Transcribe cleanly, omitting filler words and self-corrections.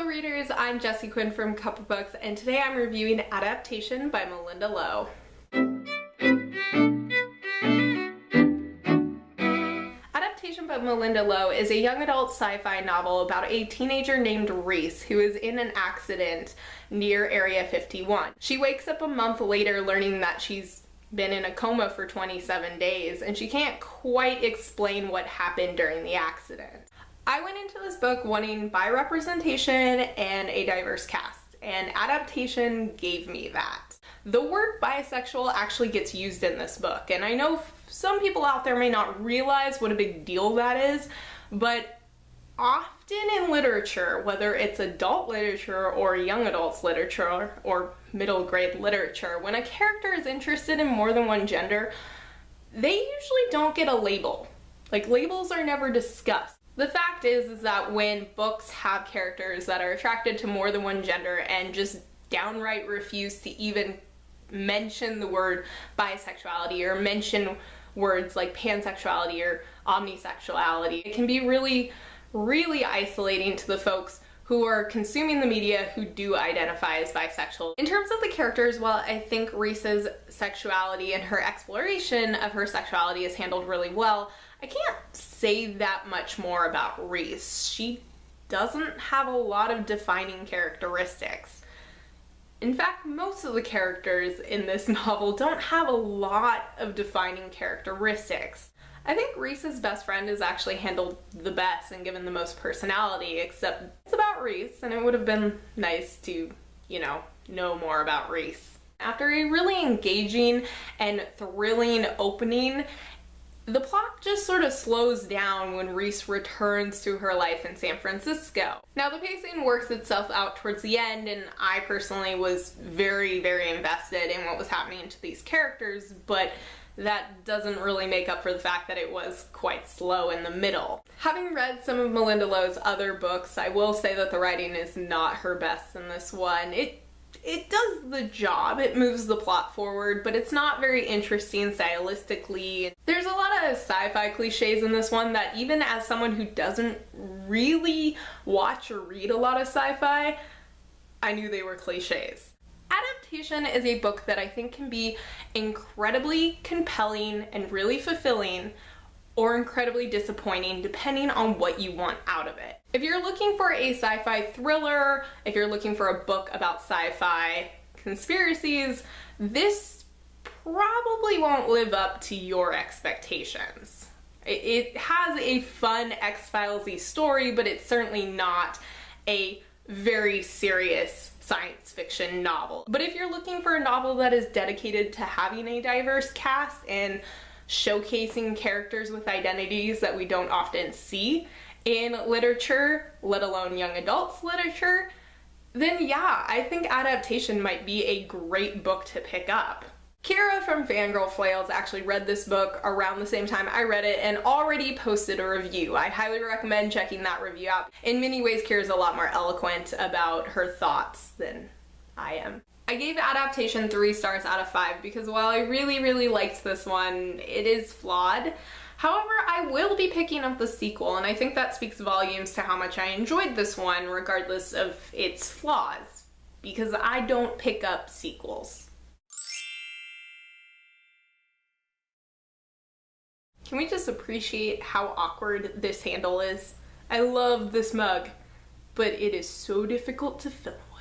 Hello readers, I'm Jessie Quinn from Cup of Books, and today I'm reviewing Adaptation by Malinda Lo. Adaptation by Malinda Lo is a young adult sci-fi novel about a teenager named Reese who is in an accident near Area 51. She wakes up a month later learning that she's been in a coma for 27 days and she can't quite explain what happened during the accident. I went into this book wanting bi-representation and a diverse cast, and Adaptation gave me that. The word bisexual actually gets used in this book, and I know some people out there may not realize what a big deal that is, but often in literature, whether it's adult literature or young adults literature or middle grade literature, when a character is interested in more than one gender, they usually don't get a label. Like, labels are never discussed. The fact is that when books have characters that are attracted to more than one gender and just downright refuse to even mention the word bisexuality or mention words like pansexuality or omnisexuality, it can be really, really isolating to the folks who are consuming the media who do identify as bisexual. In terms of the characters, while I think Reese's sexuality and her exploration of her sexuality is handled really well, I can't say that much more about Reese. She doesn't have a lot of defining characteristics. In fact, most of the characters in this novel don't have a lot of defining characteristics. I think Reese's best friend is actually handled the best and given the most personality, except it's about Reese, and it would have been nice to, know more about Reese. After a really engaging and thrilling opening, the plot just sort of slows down when Reese returns to her life in San Francisco. Now, the pacing works itself out towards the end, and I personally was very, very invested in what was happening to these characters, but that doesn't really make up for the fact that it was quite slow in the middle. Having read some of Malinda Lo's other books, I will say that the writing is not her best in this one. It does the job, it moves the plot forward, but it's not very interesting stylistically. There's a lot of sci-fi cliches in this one that even as someone who doesn't really watch or read a lot of sci-fi, I knew they were cliches. Adaptation is a book that I think can be incredibly compelling and really fulfilling, or incredibly disappointing depending on what you want out of it. If you're looking for a sci-fi thriller, if you're looking for a book about sci-fi conspiracies, this probably won't live up to your expectations. It has a fun X-Files-y story, but it's certainly not a very serious science fiction novel. But if you're looking for a novel that is dedicated to having a diverse cast and showcasing characters with identities that we don't often see in literature, let alone young adults literature, then yeah, I think Adaptation might be a great book to pick up. Kira from FangirlFlails actually read this book around the same time I read it and already posted a review. I highly recommend checking that review out. In many ways, Kira's a lot more eloquent about her thoughts than I am. I gave Adaptation 3 stars out of 5 because while I really, really liked this one, it is flawed. However, I will be picking up the sequel, and I think that speaks volumes to how much I enjoyed this one regardless of its flaws, because I don't pick up sequels. Can we just appreciate how awkward this handle is? I love this mug, but it is so difficult to fill one.